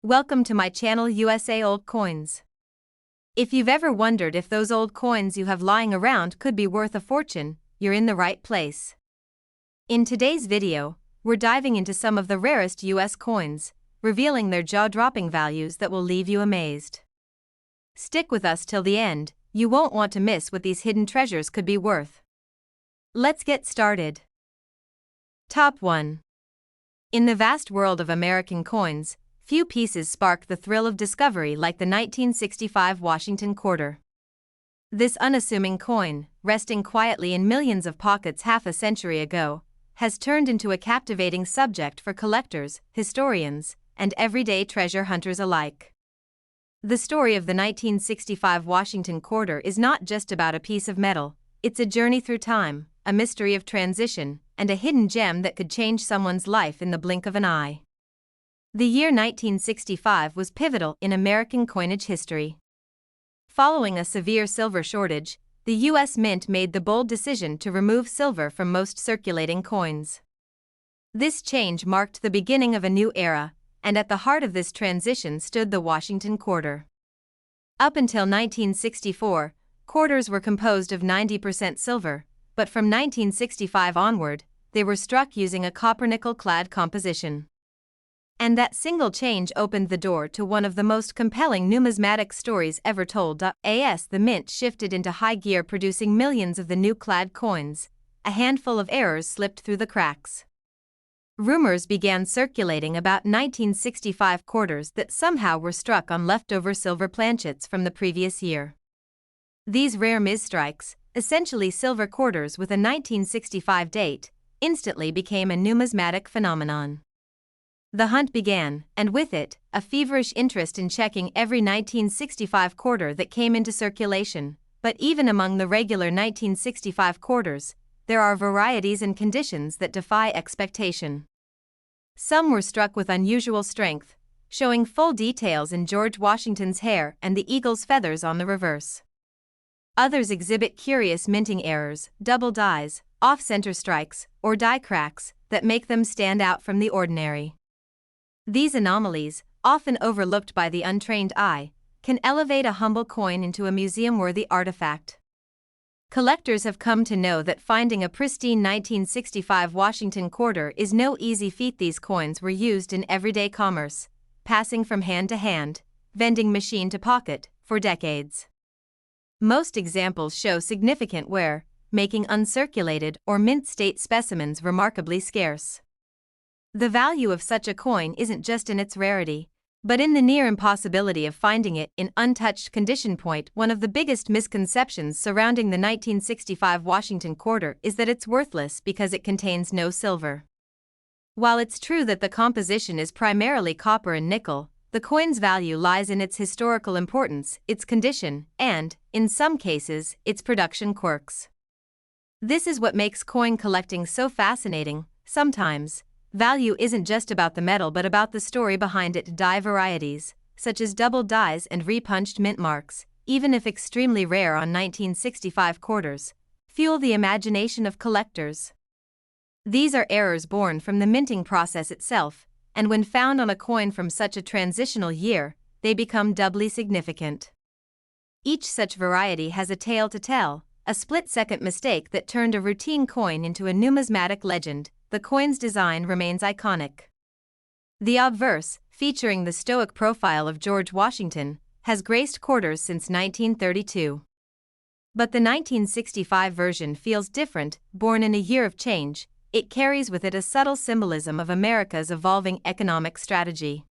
Welcome to my channel USA Old Coins. If you've ever wondered if those old coins you have lying around could be worth a fortune, you're in the right place. In today's video, we're diving into some of the rarest US coins, revealing their jaw-dropping values that will leave you amazed. Stick with us till the end, you won't want to miss what these hidden treasures could be worth. Let's get started. Top 1. In the vast world of American coins, few pieces spark the thrill of discovery like the 1965 Washington quarter. This unassuming coin, resting quietly in millions of pockets half a century ago, has turned into a captivating subject for collectors, historians, and everyday treasure hunters alike. The story of the 1965 Washington quarter is not just about a piece of metal, it's a journey through time, a mystery of transition, and a hidden gem that could change someone's life in the blink of an eye. The year 1965 was pivotal in American coinage history. Following a severe silver shortage, the U.S. Mint made the bold decision to remove silver from most circulating coins. This change marked the beginning of a new era, and at the heart of this transition stood the Washington quarter. Up until 1964, quarters were composed of 90% silver, but from 1965 onward, they were struck using a copper-nickel-clad composition. And that single change opened the door to one of the most compelling numismatic stories ever told. As the Mint shifted into high gear, producing millions of the new clad coins, a handful of errors slipped through the cracks. Rumors began circulating about 1965 quarters that somehow were struck on leftover silver planchets from the previous year. These rare misstrikes, essentially silver quarters with a 1965 date, instantly became a numismatic phenomenon. The hunt began, and with it, a feverish interest in checking every 1965 quarter that came into circulation. But even among the regular 1965 quarters, there are varieties and conditions that defy expectation. Some were struck with unusual strength, showing full details in George Washington's hair and the eagle's feathers on the reverse. Others exhibit curious minting errors, double dies, off-center strikes, or die cracks that make them stand out from the ordinary. These anomalies, often overlooked by the untrained eye, can elevate a humble coin into a museum-worthy artifact. Collectors have come to know that finding a pristine 1965 Washington quarter is no easy feat. These coins were used in everyday commerce, passing from hand to hand, vending machine to pocket, for decades. Most examples show significant wear, making uncirculated or mint-state specimens remarkably scarce. The value of such a coin isn't just in its rarity, but in the near impossibility of finding it in untouched condition. One of the biggest misconceptions surrounding the 1965 Washington quarter is that it's worthless because it contains no silver. While it's true that the composition is primarily copper and nickel, the coin's value lies in its historical importance, its condition, and, in some cases, its production quirks. This is what makes coin collecting so fascinating. Sometimes, value isn't just about the metal but about the story behind it. Die varieties, such as double dies and repunched mint marks, even if extremely rare on 1965 quarters, fuel the imagination of collectors. These are errors born from the minting process itself, and when found on a coin from such a transitional year, they become doubly significant. Each such variety has a tale to tell, a split-second mistake that turned a routine coin into a numismatic legend. The coin's design remains iconic. The obverse, featuring the stoic profile of George Washington, has graced quarters since 1932. But the 1965 version feels different. Born in a year of change, it carries with it a subtle symbolism of America's evolving economic strategy.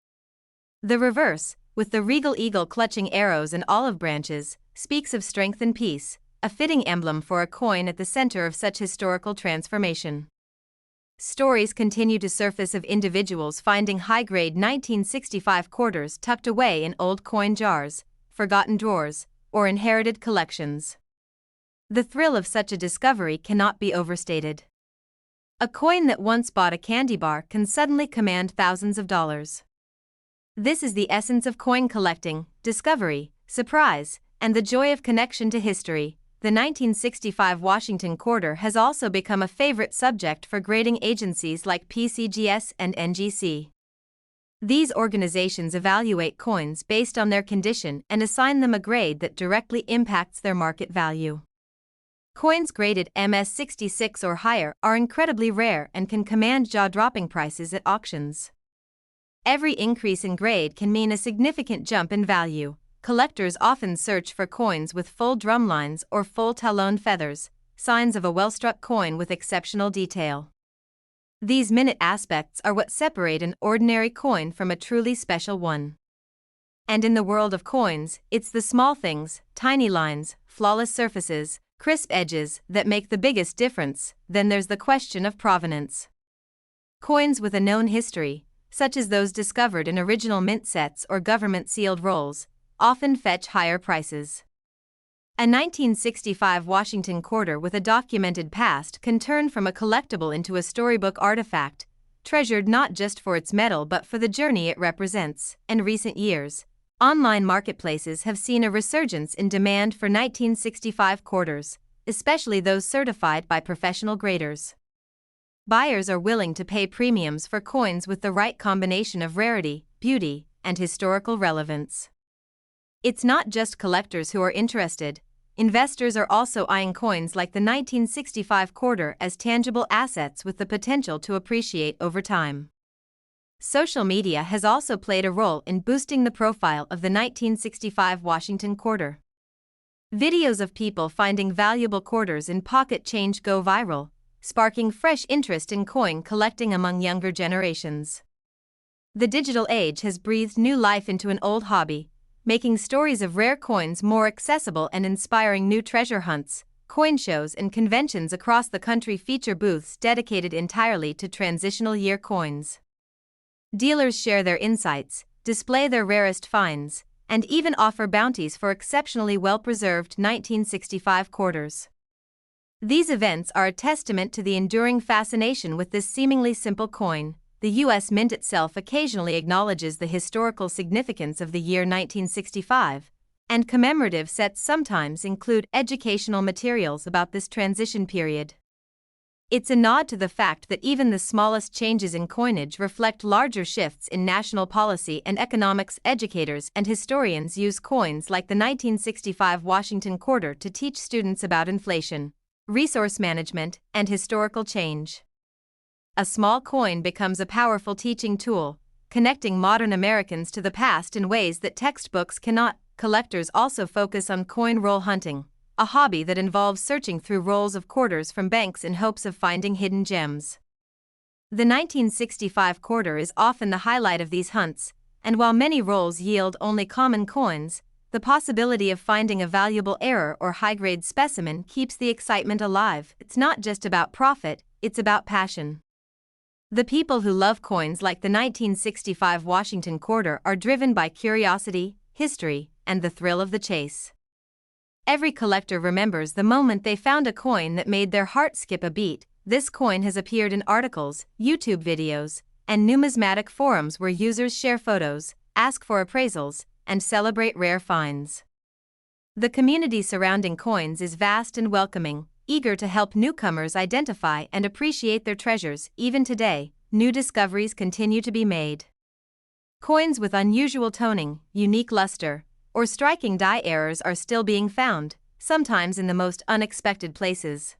The reverse, with the regal eagle clutching arrows and olive branches, speaks of strength and peace, a fitting emblem for a coin at the center of such historical transformation. Stories continue to surface of individuals finding high-grade 1965 quarters tucked away in old coin jars, forgotten drawers, or inherited collections. The thrill of such a discovery cannot be overstated. A coin that once bought a candy bar can suddenly command thousands of dollars. This is the essence of coin collecting: discovery, surprise, and the joy of connection to history. The 1965 Washington quarter has also become a favorite subject for grading agencies like PCGS and NGC. These organizations evaluate coins based on their condition and assign them a grade that directly impacts their market value. Coins graded MS66 or higher are incredibly rare and can command jaw-dropping prices at auctions. Every increase in grade can mean a significant jump in value. Collectors often search for coins with full drumlines or full talon feathers, signs of a well-struck coin with exceptional detail. These minute aspects are what separate an ordinary coin from a truly special one. And in the world of coins, it's the small things, tiny lines, flawless surfaces, crisp edges, that make the biggest difference. Then there's the question of provenance. Coins with a known history, such as those discovered in original mint sets or government-sealed rolls, often fetch higher prices. A 1965 Washington quarter with a documented past can turn from a collectible into a storybook artifact, treasured not just for its metal but for the journey it represents. In recent years, online marketplaces have seen a resurgence in demand for 1965 quarters, especially those certified by professional graders. Buyers are willing to pay premiums for coins with the right combination of rarity, beauty, and historical relevance. It's not just collectors who are interested. Investors are also eyeing coins like the 1965 quarter as tangible assets with the potential to appreciate over time. Social media has also played a role in boosting the profile of the 1965 Washington quarter. Videos of people finding valuable quarters in pocket change go viral, sparking fresh interest in coin collecting among younger generations. The digital age has breathed new life into an old hobby, making stories of rare coins more accessible and inspiring new treasure hunts. Coin shows and conventions across the country feature booths dedicated entirely to transitional year coins. Dealers share their insights, display their rarest finds, and even offer bounties for exceptionally well-preserved 1965 quarters. These events are a testament to the enduring fascination with this seemingly simple coin. The U.S. Mint itself occasionally acknowledges the historical significance of the year 1965, and commemorative sets sometimes include educational materials about this transition period. It's a nod to the fact that even the smallest changes in coinage reflect larger shifts in national policy and economics. Educators and historians use coins like the 1965 Washington quarter to teach students about inflation, resource management, and historical change. A small coin becomes a powerful teaching tool, connecting modern Americans to the past in ways that textbooks cannot. Collectors also focus on coin roll hunting, a hobby that involves searching through rolls of quarters from banks in hopes of finding hidden gems. The 1965 quarter is often the highlight of these hunts, and while many rolls yield only common coins, the possibility of finding a valuable error or high-grade specimen keeps the excitement alive. It's not just about profit, it's about passion. The people who love coins like the 1965 Washington quarter are driven by curiosity, history, and the thrill of the chase. Every collector remembers the moment they found a coin that made their heart skip a beat. This coin has appeared in articles, YouTube videos, and numismatic forums where users share photos, ask for appraisals, and celebrate rare finds. The community surrounding coins is vast and welcoming, eager to help newcomers identify and appreciate their treasures. Even today, new discoveries continue to be made. Coins with unusual toning, unique luster, or striking die errors are still being found, sometimes in the most unexpected places.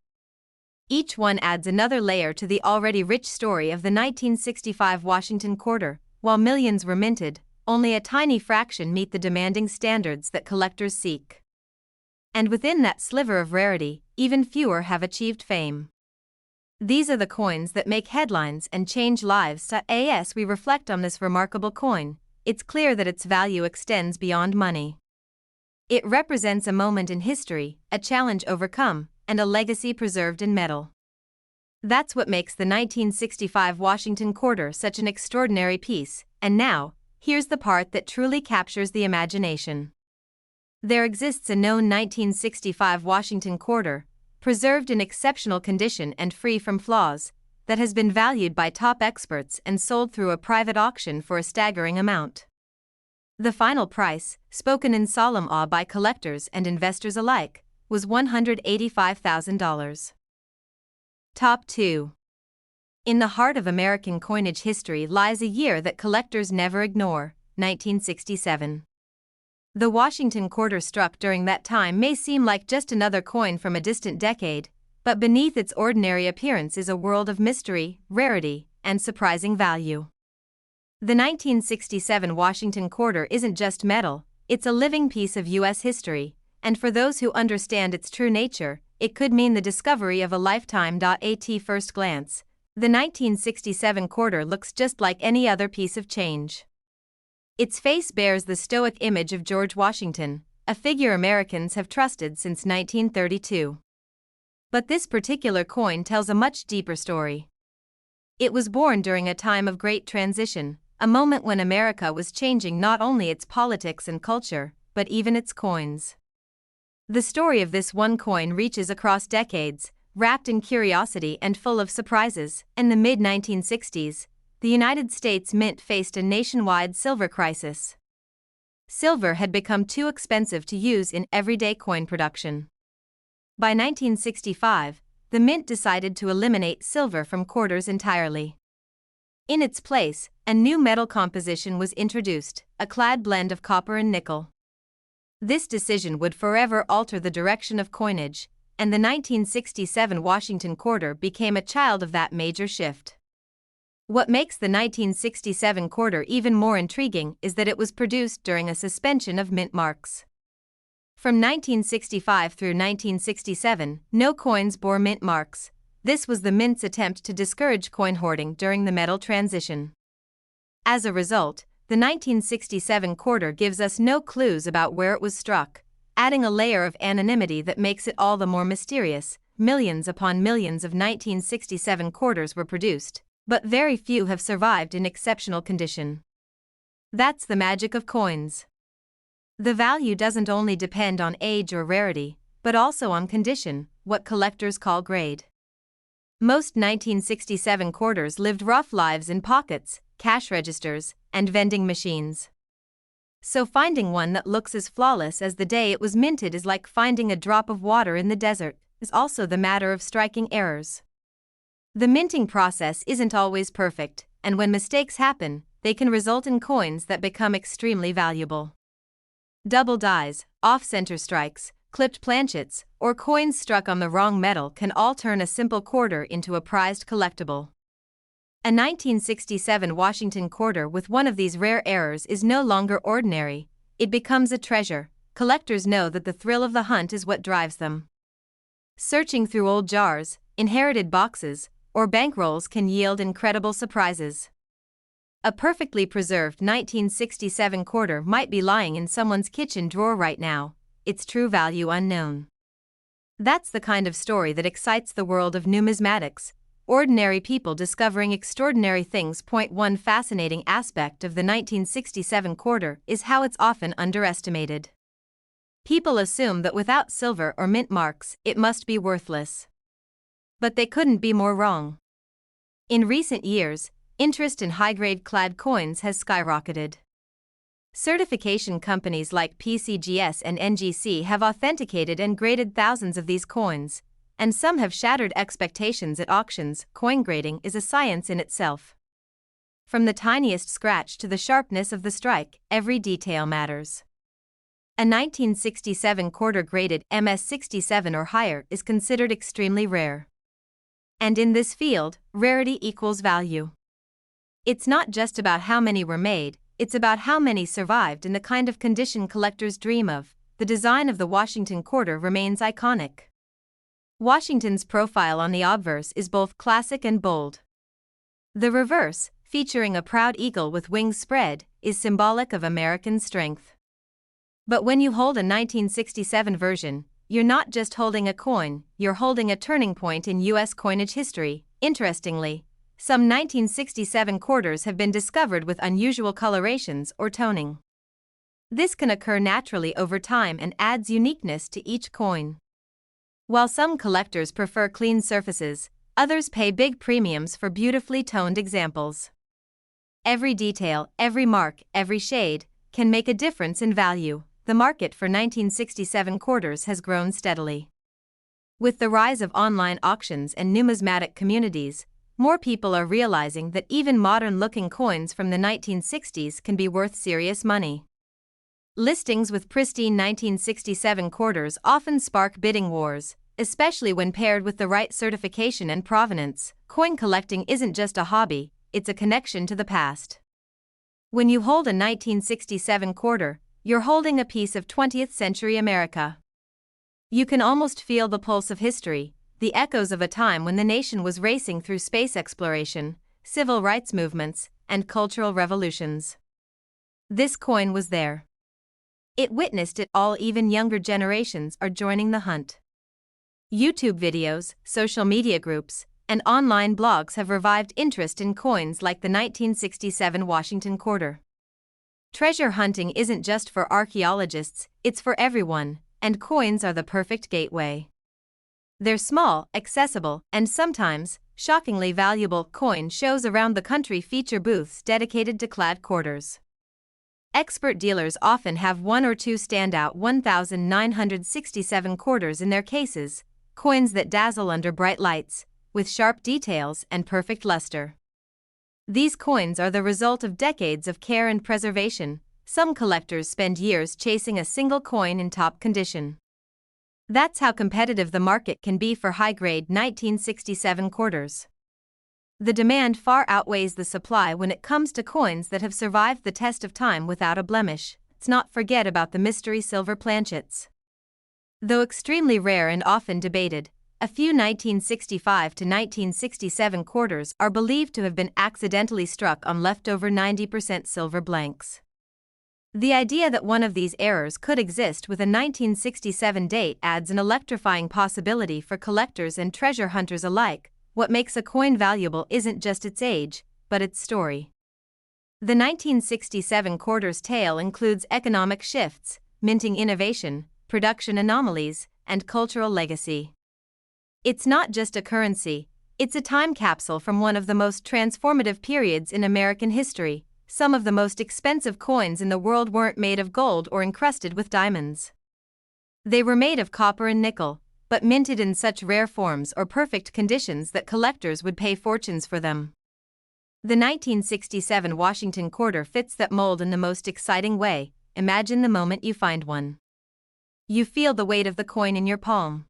Each one adds another layer to the already rich story of the 1965 Washington quarter. While millions were minted, only a tiny fraction meet the demanding standards that collectors seek. And within that sliver of rarity, even fewer have achieved fame. These are the coins that make headlines and change lives. As we reflect on this remarkable coin, it's clear that its value extends beyond money. It represents a moment in history, a challenge overcome, and a legacy preserved in metal. That's what makes the 1965 Washington quarter such an extraordinary piece. And now, here's the part that truly captures the imagination. There exists a known 1965 Washington quarter, preserved in exceptional condition and free from flaws, that has been valued by top experts and sold through a private auction for a staggering amount. The final price, spoken in solemn awe by collectors and investors alike, was $185,000. Top 2. In the heart of American coinage history lies a year that collectors never ignore, 1967. The Washington quarter struck during that time may seem like just another coin from a distant decade, but beneath its ordinary appearance is a world of mystery, rarity, and surprising value. The 1967 Washington quarter isn't just metal, it's a living piece of U.S. history, and for those who understand its true nature, it could mean the discovery of a lifetime. At first glance, the 1967 quarter looks just like any other piece of change. Its face bears the stoic image of George Washington, a figure Americans have trusted since 1932. But this particular coin tells a much deeper story. It was born during a time of great transition, a moment when America was changing not only its politics and culture, but even its coins. The story of this one coin reaches across decades, wrapped in curiosity and full of surprises. In the mid-1960s, the United States Mint faced a nationwide silver crisis. Silver had become too expensive to use in everyday coin production. By 1965, the Mint decided to eliminate silver from quarters entirely. In its place, a new metal composition was introduced, a clad blend of copper and nickel. This decision would forever alter the direction of coinage, and the 1967 Washington quarter became a child of that major shift. What makes the 1967 quarter even more intriguing is that it was produced during a suspension of mint marks. From 1965 through 1967, no coins bore mint marks. This was the Mint's attempt to discourage coin hoarding during the metal transition. As a result, the 1967 quarter gives us no clues about where it was struck, adding a layer of anonymity that makes it all the more mysterious. Millions upon millions of 1967 quarters were produced, but very few have survived in exceptional condition. That's the magic of coins. The value doesn't only depend on age or rarity, but also on condition, what collectors call grade. Most 1967 quarters lived rough lives in pockets, cash registers, and vending machines. So finding one that looks as flawless as the day it was minted is like finding a drop of water in the desert, is also the matter of striking errors. The minting process isn't always perfect, and when mistakes happen, they can result in coins that become extremely valuable. Double dies, off-center strikes, clipped planchets, or coins struck on the wrong metal can all turn a simple quarter into a prized collectible. A 1967 Washington quarter with one of these rare errors is no longer ordinary, it becomes a treasure. Collectors know that the thrill of the hunt is what drives them. Searching through old jars, inherited boxes, or bankrolls can yield incredible surprises. A perfectly preserved 1967 quarter might be lying in someone's kitchen drawer right now, its true value unknown. That's the kind of story that excites the world of numismatics, ordinary people discovering extraordinary things. One fascinating aspect of the 1967 quarter is how it's often underestimated. People assume that without silver or mint marks, it must be worthless. But they couldn't be more wrong. In recent years, interest in high-grade clad coins has skyrocketed. Certification companies like PCGS and NGC have authenticated and graded thousands of these coins, and some have shattered expectations at auctions. Coin grading is a science in itself. From the tiniest scratch to the sharpness of the strike, every detail matters. A 1967 quarter graded MS67 or higher is considered extremely rare. And in this field, rarity equals value. It's not just about how many were made, it's about how many survived in the kind of condition collectors dream of. The design of the Washington quarter remains iconic. Washington's profile on the obverse is both classic and bold. The reverse, featuring a proud eagle with wings spread, is symbolic of American strength. But when you hold a 1967 version, you're not just holding a coin, you're holding a turning point in U.S. coinage history. Interestingly, some 1967 quarters have been discovered with unusual colorations or toning. This can occur naturally over time and adds uniqueness to each coin. While some collectors prefer clean surfaces, others pay big premiums for beautifully toned examples. Every detail, every mark, every shade, can make a difference in value. The market for 1967 quarters has grown steadily. With the rise of online auctions and numismatic communities, more people are realizing that even modern-looking coins from the 1960s can be worth serious money. Listings with pristine 1967 quarters often spark bidding wars, especially when paired with the right certification and provenance. Coin collecting isn't just a hobby, it's a connection to the past. When you hold a 1967 quarter, you're holding a piece of 20th century America. You can almost feel the pulse of history, the echoes of a time when the nation was racing through space exploration, civil rights movements, and cultural revolutions. This coin was there. It witnessed it all. Even younger generations are joining the hunt. YouTube videos, social media groups, and online blogs have revived interest in coins like the 1967 Washington quarter. Treasure hunting isn't just for archaeologists, it's for everyone, and coins are the perfect gateway. They're small, accessible, and sometimes shockingly valuable. Coin shows around the country feature booths dedicated to clad quarters. Expert dealers often have one or two standout 1967 quarters in their cases, coins that dazzle under bright lights, with sharp details and perfect luster. These coins are the result of decades of care and preservation. Some collectors spend years chasing a single coin in top condition. That's how competitive the market can be for high-grade 1967 quarters. The demand far outweighs the supply when it comes to coins that have survived the test of time without a blemish. Let's not forget about the mystery silver planchets. Though extremely rare and often debated, a few 1965 to 1967 quarters are believed to have been accidentally struck on leftover 90% silver blanks. The idea that one of these errors could exist with a 1967 date adds an electrifying possibility for collectors and treasure hunters alike. What makes a coin valuable isn't just its age, but its story. The 1967 quarter's tale includes economic shifts, minting innovation, production anomalies, and cultural legacy. It's not just a currency, it's a time capsule from one of the most transformative periods in American history. Some of the most expensive coins in the world weren't made of gold or encrusted with diamonds. They were made of copper and nickel, but minted in such rare forms or perfect conditions that collectors would pay fortunes for them. The 1967 Washington quarter fits that mold in the most exciting way. Imagine the moment you find one. You feel the weight of the coin in your palm.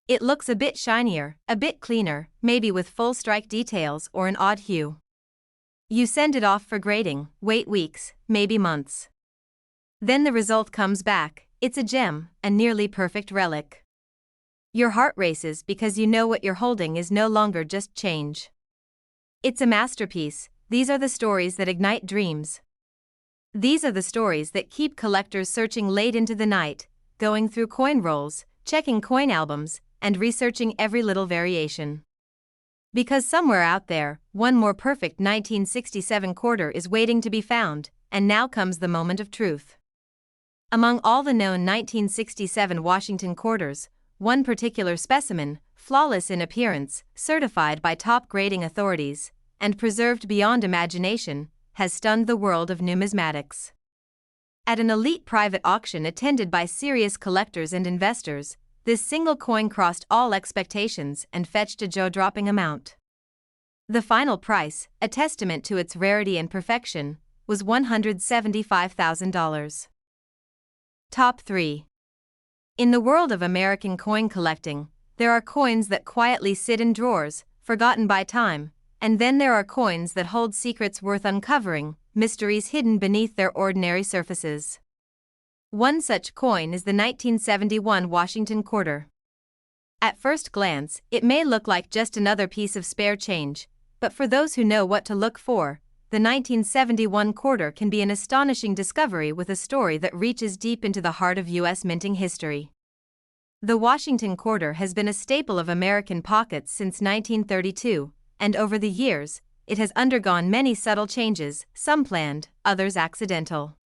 It looks a bit shinier, a bit cleaner, maybe with full strike details or an odd hue. You send it off for grading, wait weeks, maybe months. Then the result comes back. It's a gem, a nearly perfect relic. Your heart races because you know what you're holding is no longer just change. It's a masterpiece. These are the stories that ignite dreams. These are the stories that keep collectors searching late into the night, going through coin rolls, checking coin albums, and researching every little variation. Because somewhere out there, one more perfect 1967 quarter is waiting to be found, and now comes the moment of truth. Among all the known 1967 Washington quarters, one particular specimen, flawless in appearance, certified by top grading authorities, and preserved beyond imagination, has stunned the world of numismatics. At an elite private auction attended by serious collectors and investors, this single coin crossed all expectations and fetched a jaw-dropping amount. The final price, a testament to its rarity and perfection, was $175,000. Top 3. In the world of American coin collecting, there are coins that quietly sit in drawers, forgotten by time, and then there are coins that hold secrets worth uncovering, mysteries hidden beneath their ordinary surfaces. One such coin is the 1971 Washington quarter. At first glance, it may look like just another piece of spare change, but for those who know what to look for, the 1971 quarter can be an astonishing discovery with a story that reaches deep into the heart of U.S. minting history. The Washington quarter has been a staple of American pockets since 1932, and over the years, it has undergone many subtle changes, some planned, others accidental.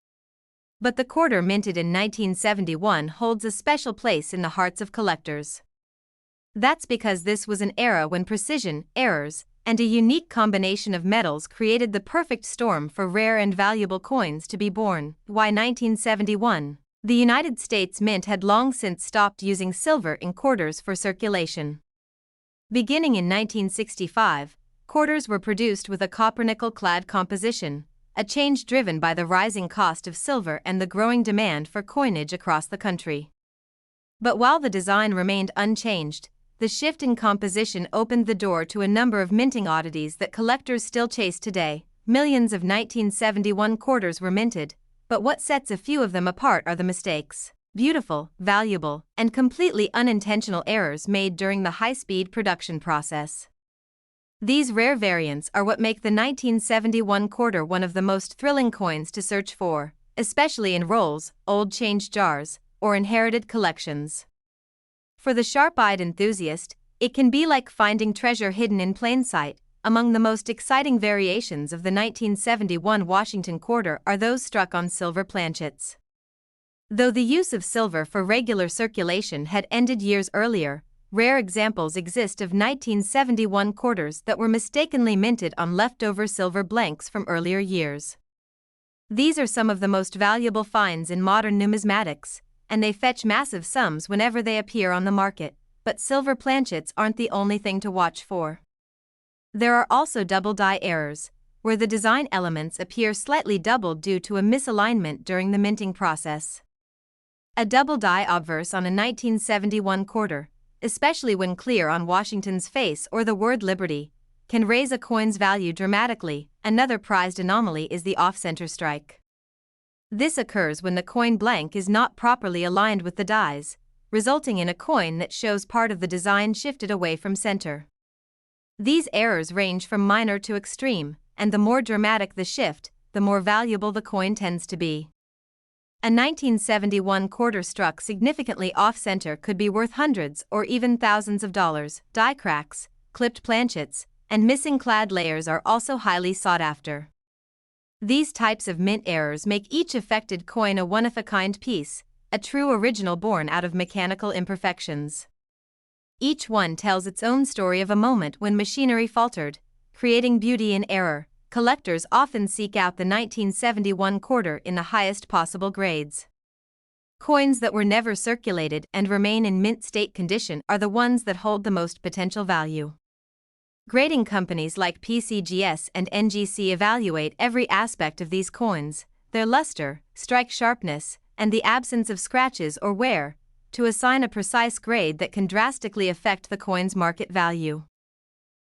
But the quarter minted in 1971 holds a special place in the hearts of collectors. That's because this was an era when precision, errors, and a unique combination of metals created the perfect storm for rare and valuable coins to be born. Why 1971? The United States Mint had long since stopped using silver in quarters for circulation. Beginning in 1965, quarters were produced with a copper-nickel-clad composition, a change driven by the rising cost of silver and the growing demand for coinage across the country. But while the design remained unchanged, the shift in composition opened the door to a number of minting oddities that collectors still chase today. Millions of 1971 quarters were minted, but what sets a few of them apart are the mistakes, beautiful, valuable, and completely unintentional errors made during the high-speed production process. These rare variants are what make the 1971 quarter one of the most thrilling coins to search for, especially in rolls, old change jars, or inherited collections. For the sharp-eyed enthusiast, it can be like finding treasure hidden in plain sight. Among the most exciting variations of the 1971 Washington quarter are those struck on silver planchets. Though the use of silver for regular circulation had ended years earlier, rare examples exist of 1971 quarters that were mistakenly minted on leftover silver blanks from earlier years. These are some of the most valuable finds in modern numismatics, and they fetch massive sums whenever they appear on the market, but silver planchets aren't the only thing to watch for. There are also double die errors, where the design elements appear slightly doubled due to a misalignment during the minting process. A double die obverse on a 1971 quarter, especially when clear on Washington's face or the word Liberty, can raise a coin's value dramatically. Another prized anomaly is the off-center strike. This occurs when the coin blank is not properly aligned with the dies, resulting in a coin that shows part of the design shifted away from center. These errors range from minor to extreme, and the more dramatic the shift, the more valuable the coin tends to be. A 1971 quarter struck significantly off-center could be worth hundreds or even thousands of dollars. Die cracks, clipped planchets, and missing clad layers are also highly sought after. These types of mint errors make each affected coin a one-of-a-kind piece, a true original born out of mechanical imperfections. Each one tells its own story of a moment when machinery faltered, creating beauty in error. Collectors often seek out the 1971 quarter in the highest possible grades. Coins that were never circulated and remain in mint state condition are the ones that hold the most potential value. Grading companies like PCGS and NGC evaluate every aspect of these coins, their luster, strike sharpness, and the absence of scratches or wear, to assign a precise grade that can drastically affect the coin's market value.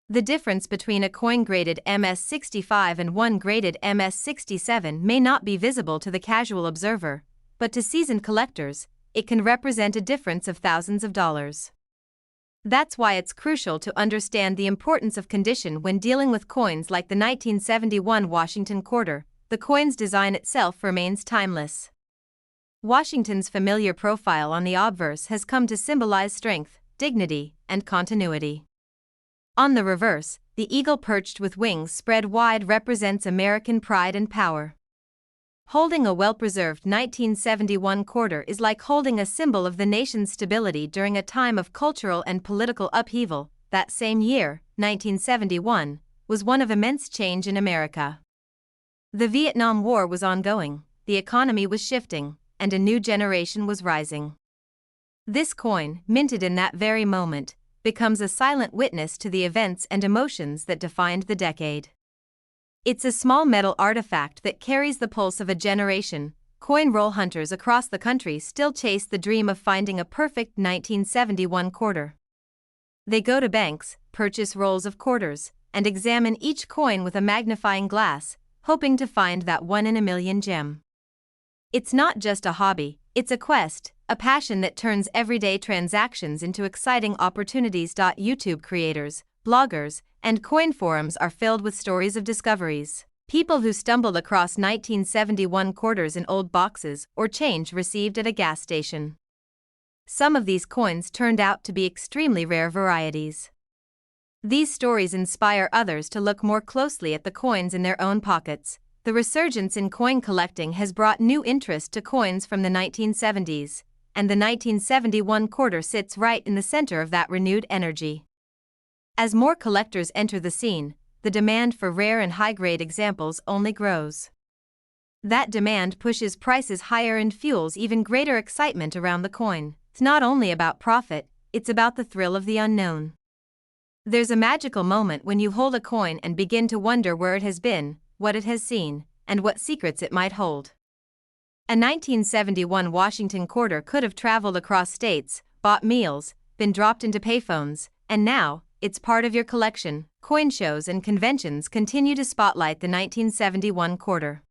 The difference between a coin graded MS65 and one graded MS67 may not be visible to the casual observer, but to seasoned collectors, it can represent a difference of thousands of dollars. That's why it's crucial to understand the importance of condition when dealing with coins like the 1971 Washington quarter. The coin's design itself remains timeless. Washington's familiar profile on the obverse has come to symbolize strength, dignity, and continuity. On the reverse, the eagle perched with wings spread wide represents American pride and power. Holding a well-preserved 1971 quarter is like holding a symbol of the nation's stability during a time of cultural and political upheaval. That same year, 1971, was one of immense change in America. The Vietnam War was ongoing, the economy was shifting, and a new generation was rising. This coin, minted in that very moment, becomes a silent witness to the events and emotions that defined the decade. It's a small metal artifact that carries the pulse of a generation. Coin roll hunters across the country still chase the dream of finding a perfect 1971 quarter. They go to banks, purchase rolls of quarters, and examine each coin with a magnifying glass, hoping to find that one-in-a-million gem. It's not just a hobby, it's a quest, a passion that turns everyday transactions into exciting opportunities. YouTube creators, bloggers, and coin forums are filled with stories of discoveries. People who stumbled across 1971 quarters in old boxes or change received at a gas station. Some of these coins turned out to be extremely rare varieties. These stories inspire others to look more closely at the coins in their own pockets. The resurgence in coin collecting has brought new interest to coins from the 1970s, and the 1971 quarter sits right in the center of that renewed energy. As more collectors enter the scene, the demand for rare and high-grade examples only grows. That demand pushes prices higher and fuels even greater excitement around the coin. It's not only about profit, it's about the thrill of the unknown. There's a magical moment when you hold a coin and begin to wonder where it has been, what it has seen, and what secrets it might hold. A 1971 Washington quarter could have traveled across states, bought meals, been dropped into payphones, and now, it's part of your collection. Coin shows and conventions continue to spotlight the 1971 quarter.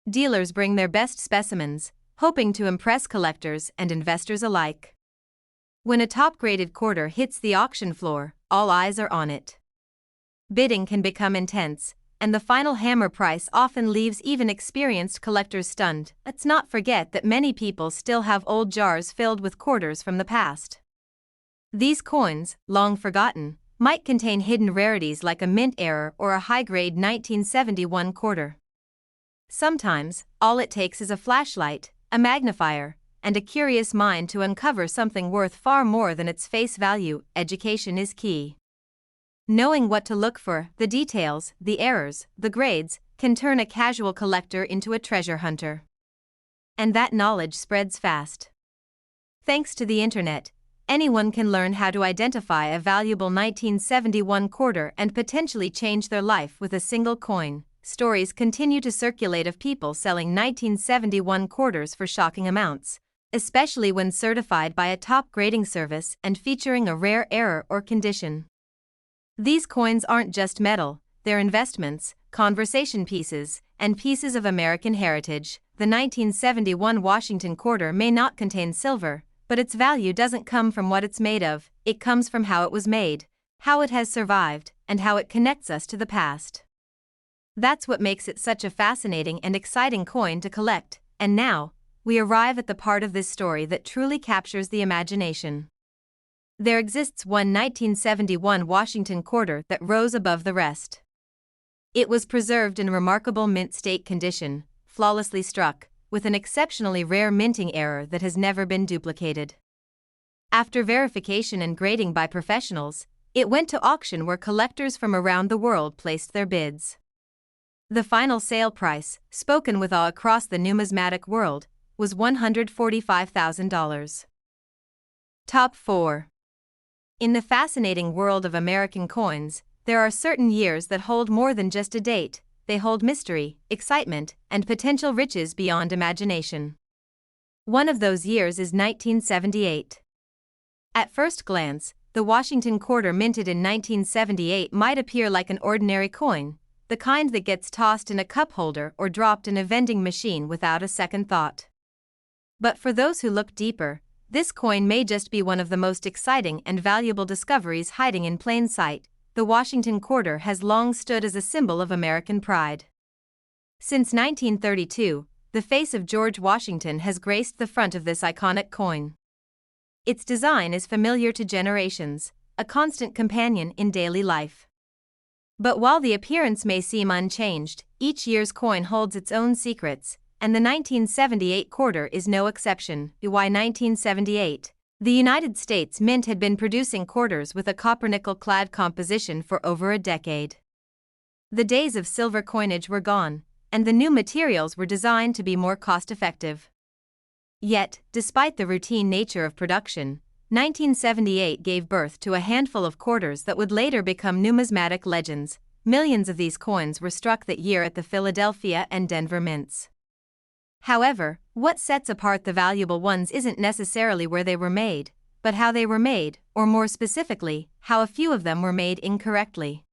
Dealers bring their best specimens, hoping to impress collectors and investors alike. When a top-graded quarter hits the auction floor, all eyes are on it. Bidding can become intense, and the final hammer price often leaves even experienced collectors stunned. Let's not forget that many people still have old jars filled with quarters from the past. These coins, long forgotten, might contain hidden rarities like a mint error or a high-grade 1971 quarter. Sometimes, all it takes is a flashlight, a magnifier, and a curious mind to uncover something worth far more than its face value. Education is key. Knowing what to look for, the details, the errors, the grades, can turn a casual collector into a treasure hunter. And that knowledge spreads fast. Thanks to the internet, anyone can learn how to identify a valuable 1971 quarter and potentially change their life with a single coin. Stories continue to circulate of people selling 1971 quarters for shocking amounts, especially when certified by a top grading service and featuring a rare error or condition. These coins aren't just metal, they're investments, conversation pieces, and pieces of American heritage. The 1971 Washington quarter may not contain silver, but its value doesn't come from what it's made of, it comes from how it was made, how it has survived, and how it connects us to the past. That's what makes it such a fascinating and exciting coin to collect, and now, we arrive at the part of this story that truly captures the imagination. There exists one 1971 Washington quarter that rose above the rest. It was preserved in remarkable mint state condition, flawlessly struck, with an exceptionally rare minting error that has never been duplicated. After verification and grading by professionals, it went to auction where collectors from around the world placed their bids. The final sale price, spoken with awe across the numismatic world, was $145,000. Top 4. In the fascinating world of American coins, there are certain years that hold more than just a date. They hold mystery, excitement, and potential riches beyond imagination. One of those years is 1978. At first glance, the Washington quarter minted in 1978 might appear like an ordinary coin, the kind that gets tossed in a cup holder or dropped in a vending machine without a second thought. But for those who look deeper, this coin may just be one of the most exciting and valuable discoveries hiding in plain sight. The Washington quarter has long stood as a symbol of American pride. Since 1932, the face of George Washington has graced the front of this iconic coin. Its design is familiar to generations, a constant companion in daily life. But while the appearance may seem unchanged, each year's coin holds its own secrets, and the 1978 quarter is no exception. Why 1978? The United States Mint had been producing quarters with a copper-nickel-clad composition for over a decade. The days of silver coinage were gone, and the new materials were designed to be more cost-effective. Yet, despite the routine nature of production, 1978 gave birth to a handful of quarters that would later become numismatic legends. Millions of these coins were struck that year at the Philadelphia and Denver mints. However, what sets apart the valuable ones isn't necessarily where they were made, but how they were made, or more specifically, how a few of them were made incorrectly.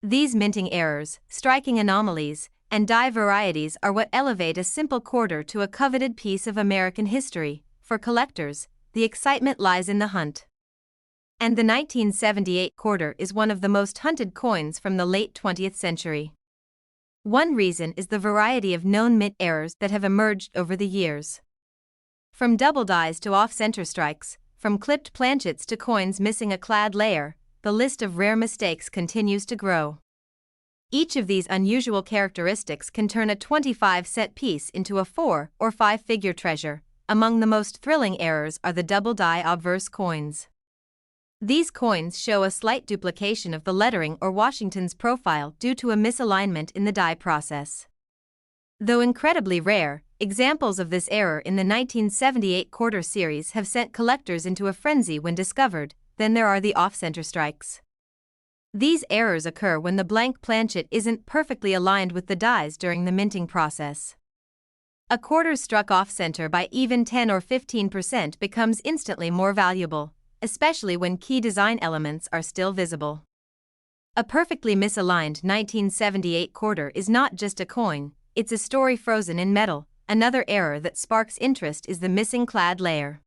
These minting errors, striking anomalies, and die varieties are what elevate a simple quarter to a coveted piece of American history. For collectors, the excitement lies in the hunt. And the 1978 quarter is one of the most hunted coins from the late 20th century. One reason is the variety of known mint errors that have emerged over the years. From double dies to off-center strikes, from clipped planchets to coins missing a clad layer, the list of rare mistakes continues to grow. Each of these unusual characteristics can turn a 25-cent piece into a 4- or 5-figure treasure. Among the most thrilling errors are the double die obverse coins. These coins show a slight duplication of the lettering or Washington's profile due to a misalignment in the die process. Though incredibly rare, examples of this error in the 1978 quarter series have sent collectors into a frenzy when discovered. Then there are the off-center strikes. These errors occur when the blank planchet isn't perfectly aligned with the dies during the minting process. A quarter struck off-center by even 10 or 15% becomes instantly more valuable, especially when key design elements are still visible. A perfectly misaligned 1978 quarter is not just a coin, it's a story frozen in metal. Another error that sparks interest is the missing clad layer.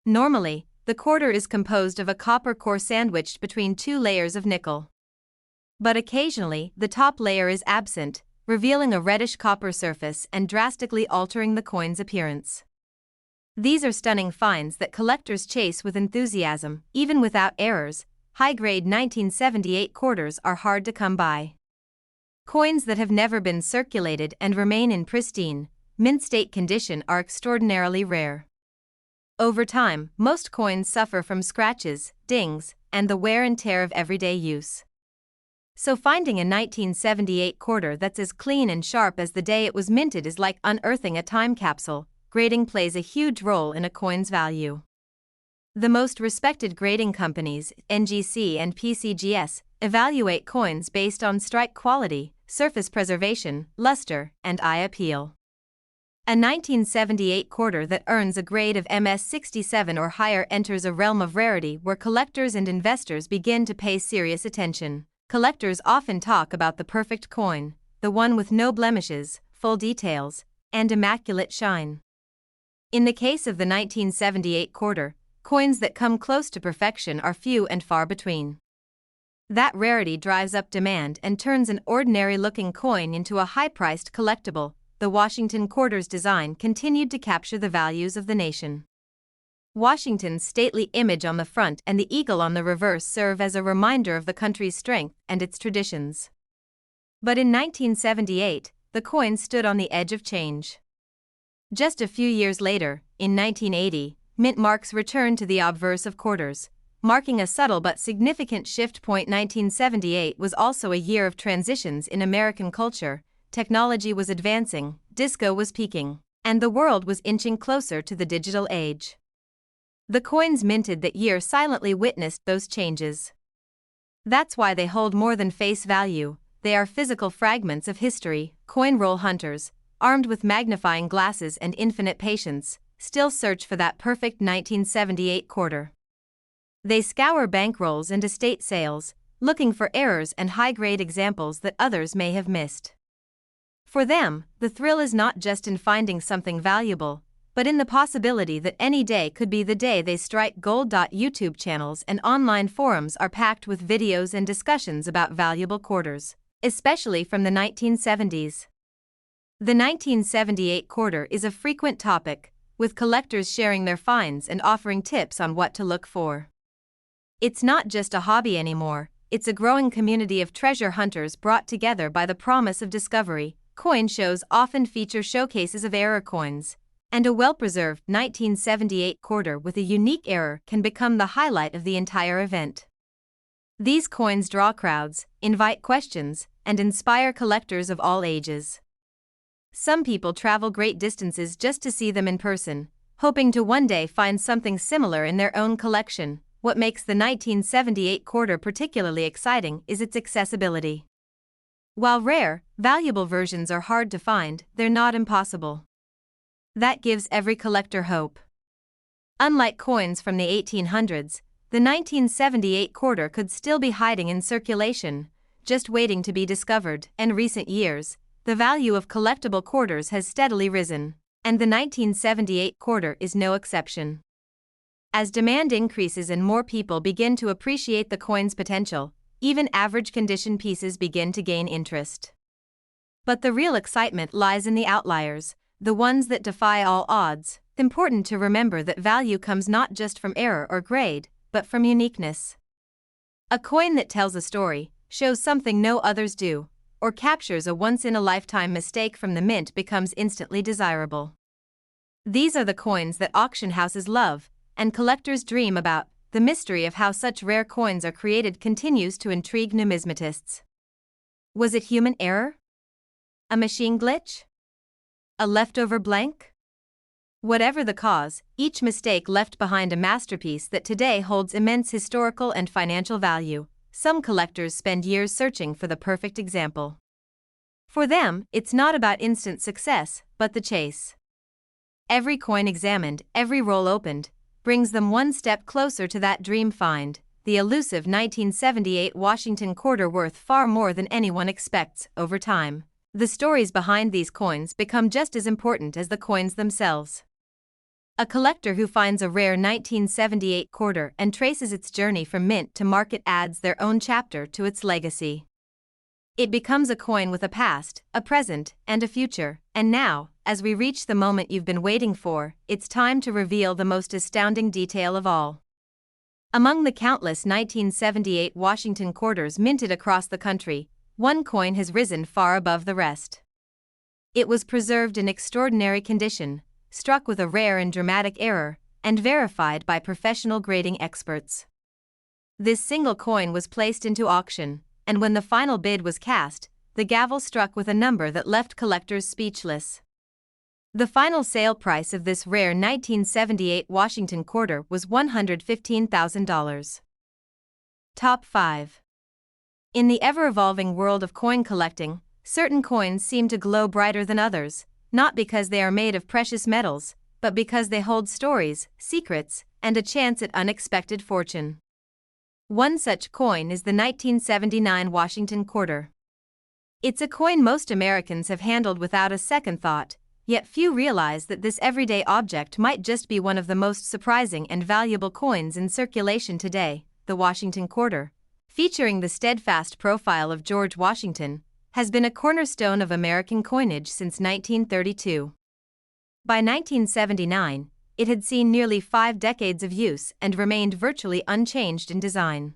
Normally, the quarter is composed of a copper core sandwiched between two layers of nickel. But occasionally, the top layer is absent, revealing a reddish copper surface and drastically altering the coin's appearance. These are stunning finds that collectors chase with enthusiasm. Even without errors, high-grade 1978 quarters are hard to come by. Coins that have never been circulated and remain in pristine, mint-state condition are extraordinarily rare. Over time, most coins suffer from scratches, dings, and the wear and tear of everyday use. So finding a 1978 quarter that's as clean and sharp as the day it was minted is like unearthing a time capsule. Grading plays a huge role in a coin's value. The most respected grading companies, NGC and PCGS, evaluate coins based on strike quality, surface preservation, luster, and eye appeal. A 1978 quarter that earns a grade of MS67 or higher enters a realm of rarity where collectors and investors begin to pay serious attention. Collectors often talk about the perfect coin, the one with no blemishes, full details, and immaculate shine. In the case of the 1978 quarter, coins that come close to perfection are few and far between. That rarity drives up demand and turns an ordinary-looking coin into a high-priced collectible. The Washington quarter's design continued to capture the values of the nation. Washington's stately image on the front and the eagle on the reverse serve as a reminder of the country's strength and its traditions. But in 1978, the coin stood on the edge of change. Just a few years later, in 1980, mint marks returned to the obverse of quarters, marking a subtle but significant shift. 1978 was also a year of transitions in American culture. Technology was advancing, disco was peaking, and the world was inching closer to the digital age. The coins minted that year silently witnessed those changes. That's why they hold more than face value. They are physical fragments of history. Coin roll hunters, armed with magnifying glasses and infinite patience, still search for that perfect 1978 quarter. They scour bankrolls and estate sales, looking for errors and high-grade examples that others may have missed. For them, the thrill is not just in finding something valuable, but in the possibility that any day could be the day they strike gold. YouTube channels and online forums are packed with videos and discussions about valuable quarters, especially from the 1970s. The 1978 quarter is a frequent topic, with collectors sharing their finds and offering tips on what to look for. It's not just a hobby anymore, it's a growing community of treasure hunters brought together by the promise of discovery. Coin shows often feature showcases of error coins, and a well-preserved 1978 quarter with a unique error can become the highlight of the entire event. These coins draw crowds, invite questions, and inspire collectors of all ages. Some people travel great distances just to see them in person, hoping to one day find something similar in their own collection. What makes the 1978 quarter particularly exciting is its accessibility. While rare, valuable versions are hard to find, they're not impossible. That gives every collector hope. Unlike coins from the 1800s, the 1978 quarter could still be hiding in circulation, just waiting to be discovered. In recent years, the value of collectible quarters has steadily risen, and the 1978 quarter is no exception. As demand increases and more people begin to appreciate the coin's potential, even average condition pieces begin to gain interest. But the real excitement lies in the outliers, the ones that defy all odds. It's important to remember that value comes not just from error or grade, but from uniqueness. A coin that tells a story, shows something no others do, or captures a once-in-a-lifetime mistake from the mint becomes instantly desirable. These are the coins that auction houses love, and collectors dream about. The mystery of how such rare coins are created continues to intrigue numismatists. Was it human error? A machine glitch? A leftover blank? Whatever the cause, each mistake left behind a masterpiece that today holds immense historical and financial value. some collectors spend years searching for the perfect example. For them, it's not about instant success, but the chase. Every coin examined, every roll opened, brings them one step closer to that dream find, the elusive 1978 Washington quarter worth far more than anyone expects. Over time, the stories behind these coins become just as important as the coins themselves. A collector who finds a rare 1978 quarter and traces its journey from mint to market adds their own chapter to its legacy. It becomes a coin with a past, a present, and a future. And now, as we reach the moment you've been waiting for, it's time to reveal the most astounding detail of all. Among the countless 1978 Washington quarters minted across the country, one coin has risen far above the rest. It was preserved in extraordinary condition, struck with a rare and dramatic error, and verified by professional grading experts. This single coin was placed into auction, and when the final bid was cast, the gavel struck with a number that left collectors speechless. The final sale price of this rare 1978 Washington quarter was $115,000. Top 5. In the ever-evolving world of coin collecting, certain coins seem to glow brighter than others, not because they are made of precious metals, but because they hold stories, secrets, and a chance at unexpected fortune. One such coin is the 1979 Washington quarter. It's a coin most Americans have handled without a second thought, yet few realize that this everyday object might just be one of the most surprising and valuable coins in circulation today. The Washington quarter, featuring the steadfast profile of George Washington, has been a cornerstone of American coinage since 1932. By 1979, it had seen nearly 5 decades of use and remained virtually unchanged in design.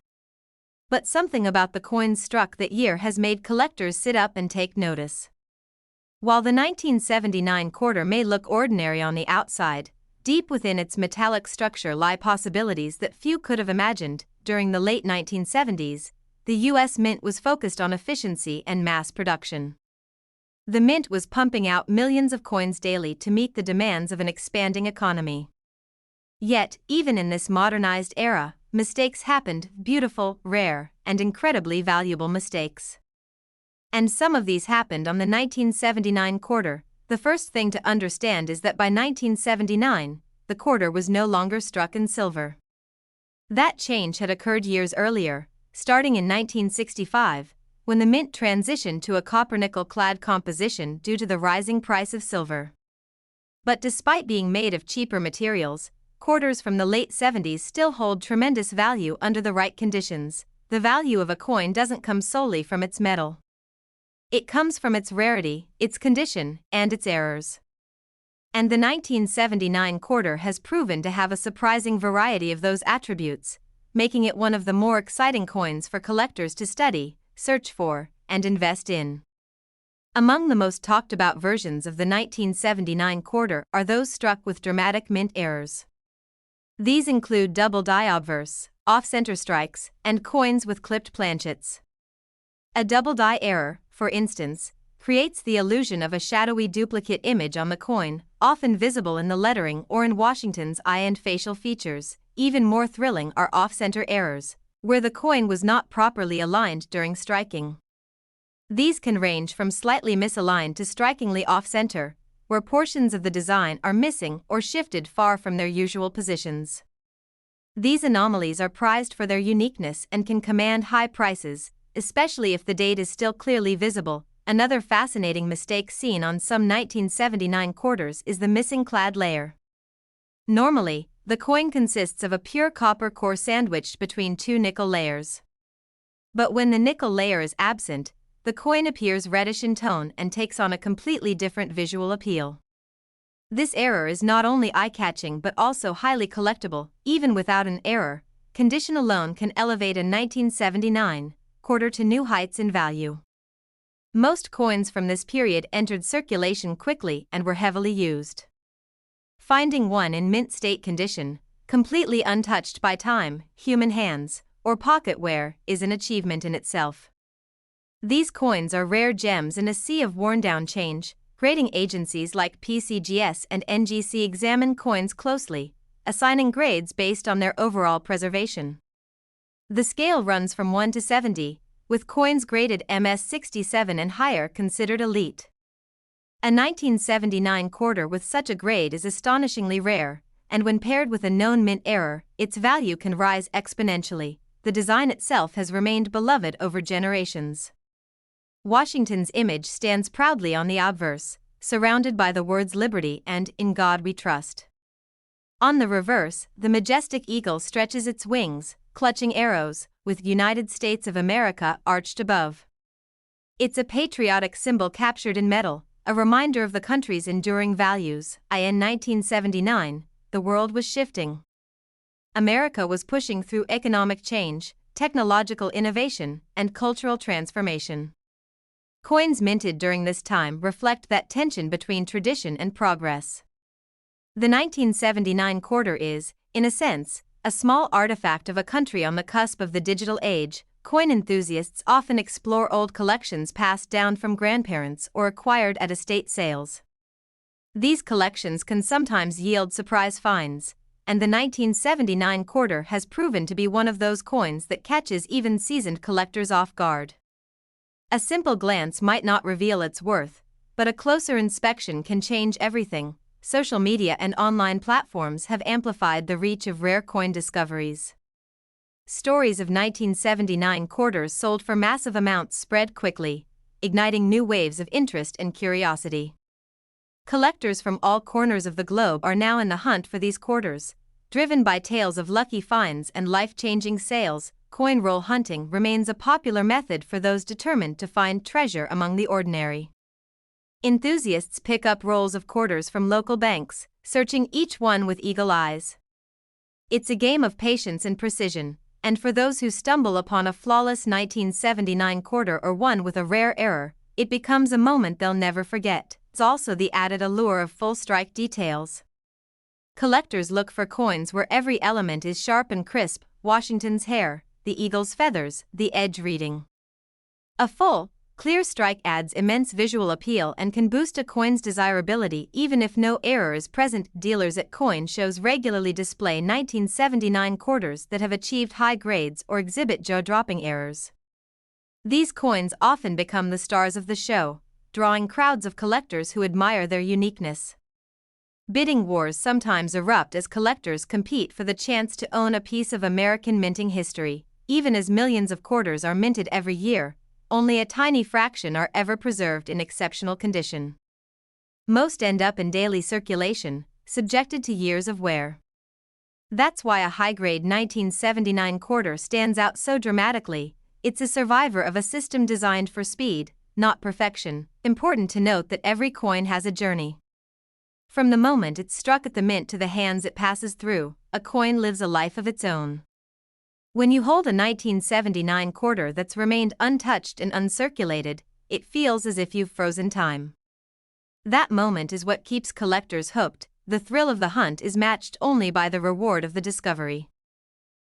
But something about the coins struck that year has made collectors sit up and take notice. While the 1979 quarter may look ordinary on the outside, deep within its metallic structure lie possibilities that few could have imagined. During the late 1970s, the U.S. Mint was focused on efficiency and mass production. The Mint was pumping out millions of coins daily to meet the demands of an expanding economy. Yet, even in this modernized era, mistakes happened, beautiful, rare, and incredibly valuable mistakes. And some of these happened on the 1979 quarter. The first thing to understand is that by 1979, the quarter was no longer struck in silver. That change had occurred years earlier, starting in 1965, when the Mint transitioned to a copper-nickel-clad composition due to the rising price of silver. But despite being made of cheaper materials, quarters from the late 70s still hold tremendous value under the right conditions. The value of a coin doesn't come solely from its metal. It comes from its rarity, its condition, and its errors. And the 1979 quarter has proven to have a surprising variety of those attributes, making it one of the more exciting coins for collectors to study, search for, and invest in. Among the most talked about versions of the 1979 quarter are those struck with dramatic mint errors. These include double die obverse, off-center strikes, and coins with clipped planchets. A double die error, for instance, creates the illusion of a shadowy duplicate image on the coin, often visible in the lettering or in Washington's eye and facial features. Even more thrilling are off-center errors, where the coin was not properly aligned during striking. These can range from slightly misaligned to strikingly off-center, where portions of the design are missing or shifted far from their usual positions. These anomalies are prized for their uniqueness and can command high prices, especially if the date is still clearly visible. Another fascinating mistake seen on some 1979 quarters is the missing clad layer. Normally, the coin consists of a pure copper core sandwiched between 2 nickel layers. But when the nickel layer is absent, the coin appears reddish in tone and takes on a completely different visual appeal. This error is not only eye-catching but also highly collectible. Even without an error, condition alone can elevate a 1979 quarter to new heights in value. Most coins from this period entered circulation quickly and were heavily used. Finding one in mint state condition, completely untouched by time, human hands, or pocket wear, is an achievement in itself. These coins are rare gems in a sea of worn-down change. Grading agencies like PCGS and NGC examine coins closely, assigning grades based on their overall preservation. The scale runs from 1 to 70, with coins graded MS-67 and higher considered elite. A 1979 quarter with such a grade is astonishingly rare, and when paired with a known mint error, its value can rise exponentially. The design itself has remained beloved over generations. Washington's image stands proudly on the obverse, surrounded by the words liberty and in God we trust. On the reverse, the majestic eagle stretches its wings, clutching arrows, with United States of America arched above. It's a patriotic symbol captured in metal, a reminder of the country's enduring values. In 1979, the world was shifting. America was pushing through economic change, technological innovation, and cultural transformation. Coins minted during this time reflect that tension between tradition and progress. The 1979 quarter is, in a sense, a small artifact of a country on the cusp of the digital age. Coin enthusiasts often explore old collections passed down from grandparents or acquired at estate sales. These collections can sometimes yield surprise finds, and the 1979 quarter has proven to be one of those coins that catches even seasoned collectors off guard. A simple glance might not reveal its worth, but a closer inspection can change everything. Social media and online platforms have amplified the reach of rare coin discoveries. Stories of 1979 quarters sold for massive amounts spread quickly, igniting new waves of interest and curiosity. Collectors from all corners of the globe are now in the hunt for these quarters. Driven by tales of lucky finds and life-changing sales, coin roll hunting remains a popular method for those determined to find treasure among the ordinary. Enthusiasts pick up rolls of quarters from local banks, searching each one with eagle eyes. It's a game of patience and precision, and for those who stumble upon a flawless 1979 quarter or one with a rare error, it becomes a moment they'll never forget. It's also the added allure of full-strike details. Collectors look for coins where every element is sharp and crisp: Washington's hair, the eagle's feathers, the edge reading. A full, clear strike adds immense visual appeal and can boost a coin's desirability even if no error is present. Dealers at coin shows regularly display 1979 quarters that have achieved high grades or exhibit jaw-dropping errors. These coins often become the stars of the show, drawing crowds of collectors who admire their uniqueness. Bidding wars sometimes erupt as collectors compete for the chance to own a piece of American minting history. Even as millions of quarters are minted every year, only a tiny fraction are ever preserved in exceptional condition. Most end up in daily circulation, subjected to years of wear. That's why a high-grade 1979 quarter stands out so dramatically. It's a survivor of a system designed for speed, not perfection. Important to note that every coin has a journey. From the moment it's struck at the mint to the hands it passes through, a coin lives a life of its own. When you hold a 1979 quarter that's remained untouched and uncirculated, it feels as if you've frozen time. That moment is what keeps collectors hooked. The thrill of the hunt is matched only by the reward of the discovery.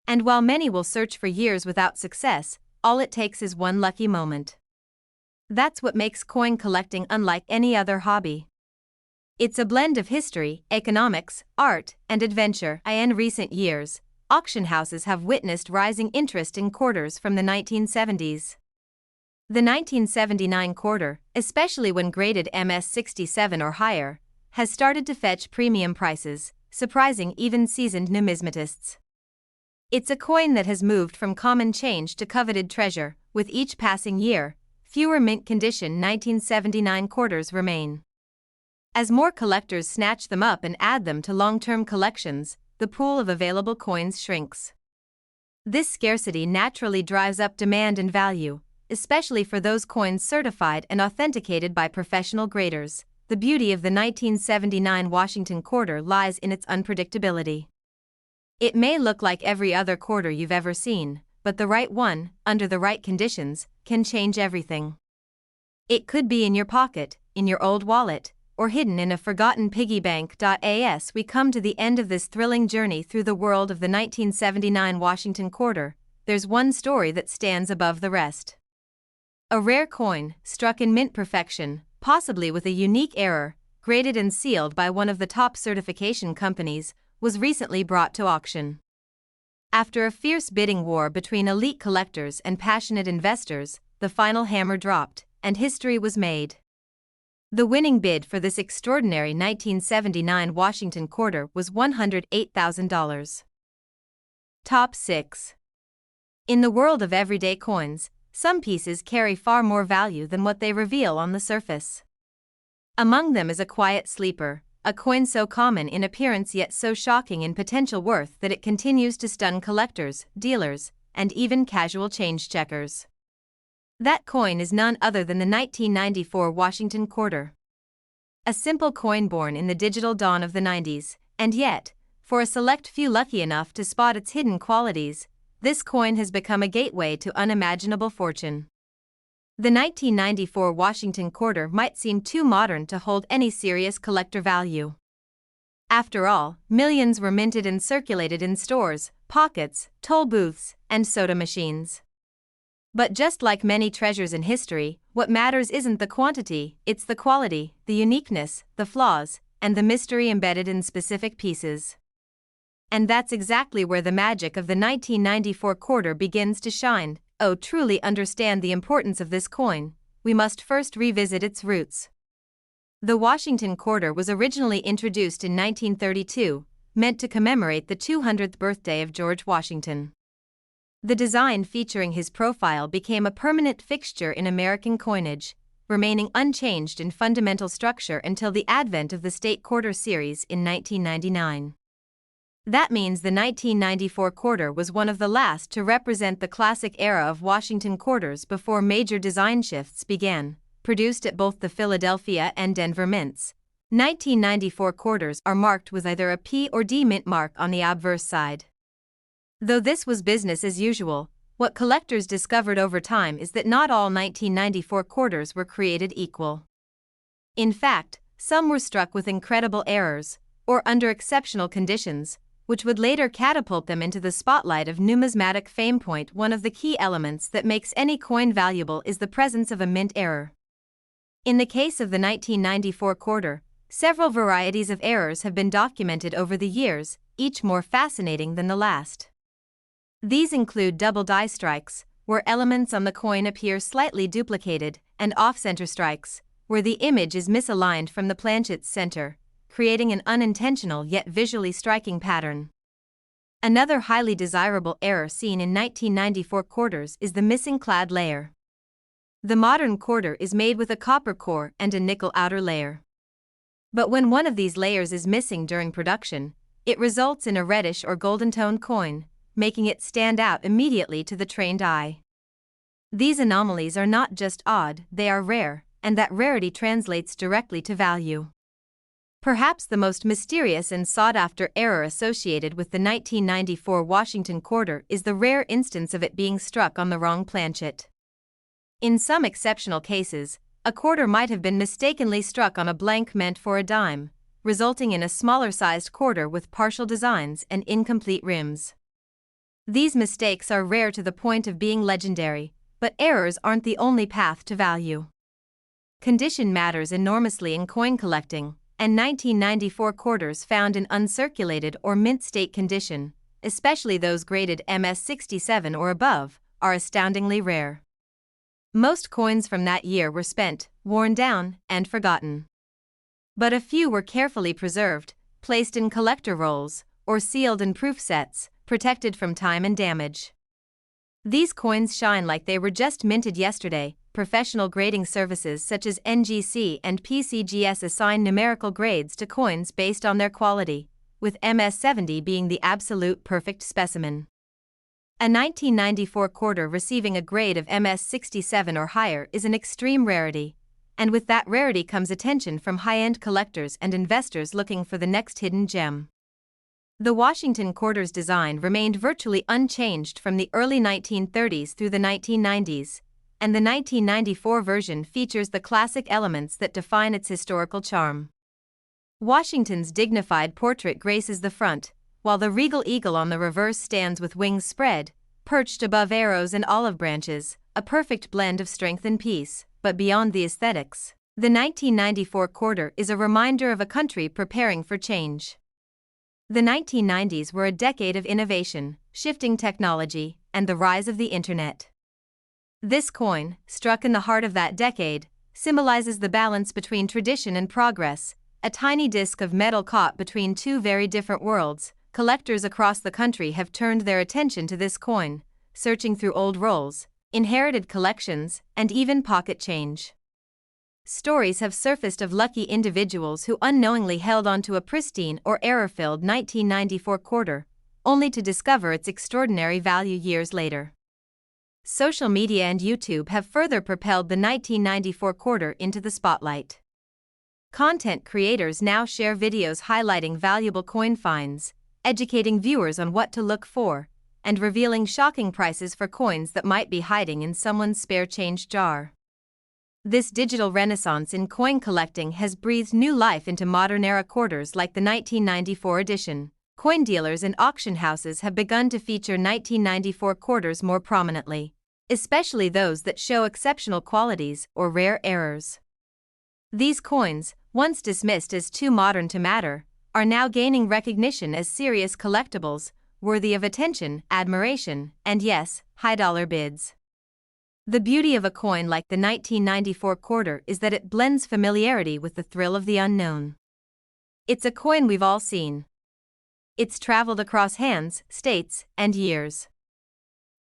And while many will search for years without success, all it takes is one lucky moment. That's what makes coin collecting unlike any other hobby. It's a blend of history, economics, art, and adventure. In recent years, auction houses have witnessed rising interest in quarters from the 1970s. The 1979 quarter, especially when graded MS-67 or higher, has started to fetch premium prices, surprising even seasoned numismatists. It's a coin that has moved from common change to coveted treasure. With each passing year, fewer mint condition 1979 quarters remain. As more collectors snatch them up and add them to long-term collections, the pool of available coins shrinks. This scarcity naturally drives up demand and value, especially for those coins certified and authenticated by professional graders. The beauty of the 1979 Washington quarter lies in its unpredictability. It may look like every other quarter you've ever seen, but the right one, under the right conditions, can change everything. It could be in your pocket, in your old wallet, or hidden in a forgotten piggy bank. As we come to the end of this thrilling journey through the world of the 1979 Washington quarter, there's one story that stands above the rest. A rare coin, struck in mint perfection, possibly with a unique error, graded and sealed by one of the top certification companies, was recently brought to auction. After a fierce bidding war between elite collectors and passionate investors, the final hammer dropped, and history was made. The winning bid for this extraordinary 1979 Washington quarter was $108,000. Top 6. In the world of everyday coins, some pieces carry far more value than what they reveal on the surface. Among them is a quiet sleeper, a coin so common in appearance yet so shocking in potential worth that it continues to stun collectors, dealers, and even casual change checkers. That coin is none other than the 1994 Washington quarter. A simple coin born in the digital dawn of the 90s, and yet, for a select few lucky enough to spot its hidden qualities, this coin has become a gateway to unimaginable fortune. The 1994 Washington quarter might seem too modern to hold any serious collector value. After all, millions were minted and circulated in stores, pockets, toll booths, and soda machines. But just like many treasures in history, what matters isn't the quantity, it's the quality, the uniqueness, the flaws, and the mystery embedded in specific pieces. And that's exactly where the magic of the 1994 quarter begins to shine. To truly understand the importance of this coin, we must first revisit its roots. The Washington quarter was originally introduced in 1932, meant to commemorate the 200th birthday of George Washington. The design featuring his profile became a permanent fixture in American coinage, remaining unchanged in fundamental structure until the advent of the State Quarter series in 1999. That means the 1994 quarter was one of the last to represent the classic era of Washington quarters before major design shifts began. Produced at both the Philadelphia and Denver mints, 1994 quarters are marked with either a P or D mint mark on the obverse side. Though this was business as usual, what collectors discovered over time is that not all 1994 quarters were created equal. In fact, some were struck with incredible errors, or under exceptional conditions, which would later catapult them into the spotlight of numismatic fame. One of the key elements that makes any coin valuable is the presence of a mint error. In the case of the 1994 quarter, several varieties of errors have been documented over the years, each more fascinating than the last. These include double die strikes, where elements on the coin appear slightly duplicated, and off-center strikes, where the image is misaligned from the planchet's center, creating an unintentional yet visually striking pattern. Another highly desirable error seen in 1994 quarters is the missing clad layer. The modern quarter is made with a copper core and a nickel outer layer. But when one of these layers is missing during production, it results in a reddish or golden toned coin, making it stand out immediately to the trained eye. These anomalies are not just odd, they are rare, and that rarity translates directly to value. Perhaps the most mysterious and sought-after error associated with the 1994 Washington quarter is the rare instance of it being struck on the wrong planchet. In some exceptional cases, a quarter might have been mistakenly struck on a blank meant for a dime, resulting in a smaller-sized quarter with partial designs and incomplete rims. These mistakes are rare to the point of being legendary, but errors aren't the only path to value. Condition matters enormously in coin collecting, and 1994 quarters found in uncirculated or mint state condition, especially those graded MS67 or above, are astoundingly rare. Most coins from that year were spent, worn down, and forgotten. But a few were carefully preserved, placed in collector rolls, or sealed in proof sets, protected from time and damage. These coins shine like they were just minted yesterday. Professional grading services such as NGC and PCGS assign numerical grades to coins based on their quality, with MS70 being the absolute perfect specimen. A 1994 quarter receiving a grade of MS67 or higher is an extreme rarity, and with that rarity comes attention from high-end collectors and investors looking for the next hidden gem. The Washington quarter's design remained virtually unchanged from the early 1930s through the 1990s, and the 1994 version features the classic elements that define its historical charm. Washington's dignified portrait graces the front, while the regal eagle on the reverse stands with wings spread, perched above arrows and olive branches, a perfect blend of strength and peace. But beyond the aesthetics, the 1994 quarter is a reminder of a country preparing for change. The 1990s were a decade of innovation, shifting technology, and the rise of the internet. This coin, struck in the heart of that decade, symbolizes the balance between tradition and progress, a tiny disc of metal caught between two very different worlds. Collectors across the country have turned their attention to this coin, searching through old rolls, inherited collections, and even pocket change. Stories have surfaced of lucky individuals who unknowingly held onto a pristine or error-filled 1994 quarter, only to discover its extraordinary value years later. Social media and YouTube have further propelled the 1994 quarter into the spotlight. Content creators now share videos highlighting valuable coin finds, educating viewers on what to look for, and revealing shocking prices for coins that might be hiding in someone's spare change jar. This digital renaissance in coin collecting has breathed new life into modern-era quarters like the 1994 edition. Coin dealers and auction houses have begun to feature 1994 quarters more prominently, especially those that show exceptional qualities or rare errors. These coins, once dismissed as too modern to matter, are now gaining recognition as serious collectibles, worthy of attention, admiration, and yes, high-dollar bids. The beauty of a coin like the 1994 quarter is that it blends familiarity with the thrill of the unknown. It's a coin we've all seen. It's traveled across hands, states, and years.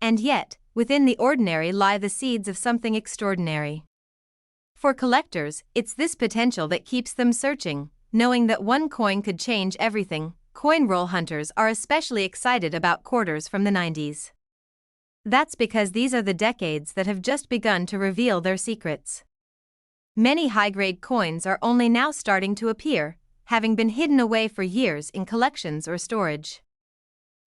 And yet, within the ordinary lie the seeds of something extraordinary. For collectors, it's this potential that keeps them searching, knowing that one coin could change everything. Coin roll hunters are especially excited about quarters from the 90s. That's because these are the decades that have just begun to reveal their secrets. Many high-grade coins are only now starting to appear, having been hidden away for years in collections or storage.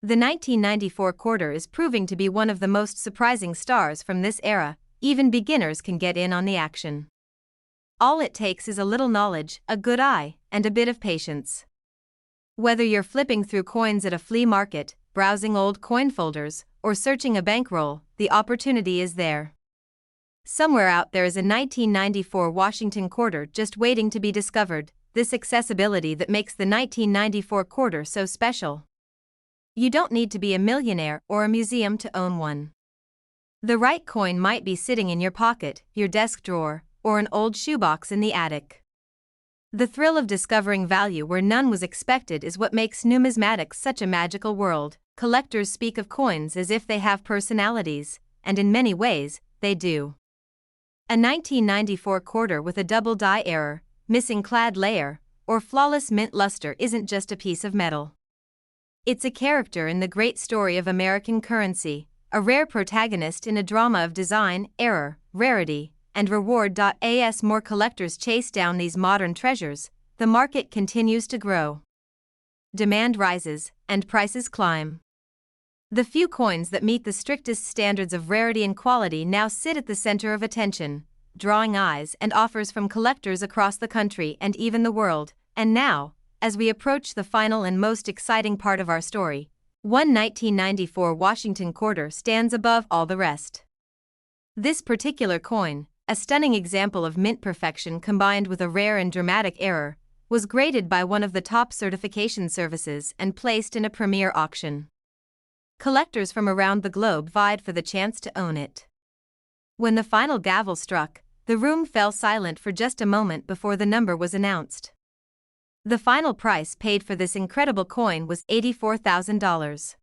The 1994 quarter is proving to be one of the most surprising stars from this era. Even beginners can get in on the action. All it takes is a little knowledge, a good eye, and a bit of patience. Whether you're flipping through coins at a flea market, browsing old coin folders, or searching a bankroll, the opportunity is there. Somewhere out there is a 1994 Washington quarter just waiting to be discovered, this accessibility that makes the 1994 quarter so special. You don't need to be a millionaire or a museum to own one. The right coin might be sitting in your pocket, your desk drawer, or an old shoebox in the attic. The thrill of discovering value where none was expected is what makes numismatics such a magical world. Collectors speak of coins as if they have personalities, and in many ways, they do. A 1994 quarter with a double die error, missing clad layer, or flawless mint luster isn't just a piece of metal. It's a character in the great story of American currency, a rare protagonist in a drama of design, error, rarity, and reward. As more collectors chase down these modern treasures, the market continues to grow. Demand rises, and prices climb. The few coins that meet the strictest standards of rarity and quality now sit at the center of attention, drawing eyes and offers from collectors across the country and even the world. And now, as we approach the final and most exciting part of our story, one 1994 Washington quarter stands above all the rest. This particular coin, a stunning example of mint perfection combined with a rare and dramatic error, was graded by one of the top certification services and placed in a premier auction. Collectors from around the globe vied for the chance to own it. When the final gavel struck, the room fell silent for just a moment before the number was announced. The final price paid for this incredible coin was $84,000.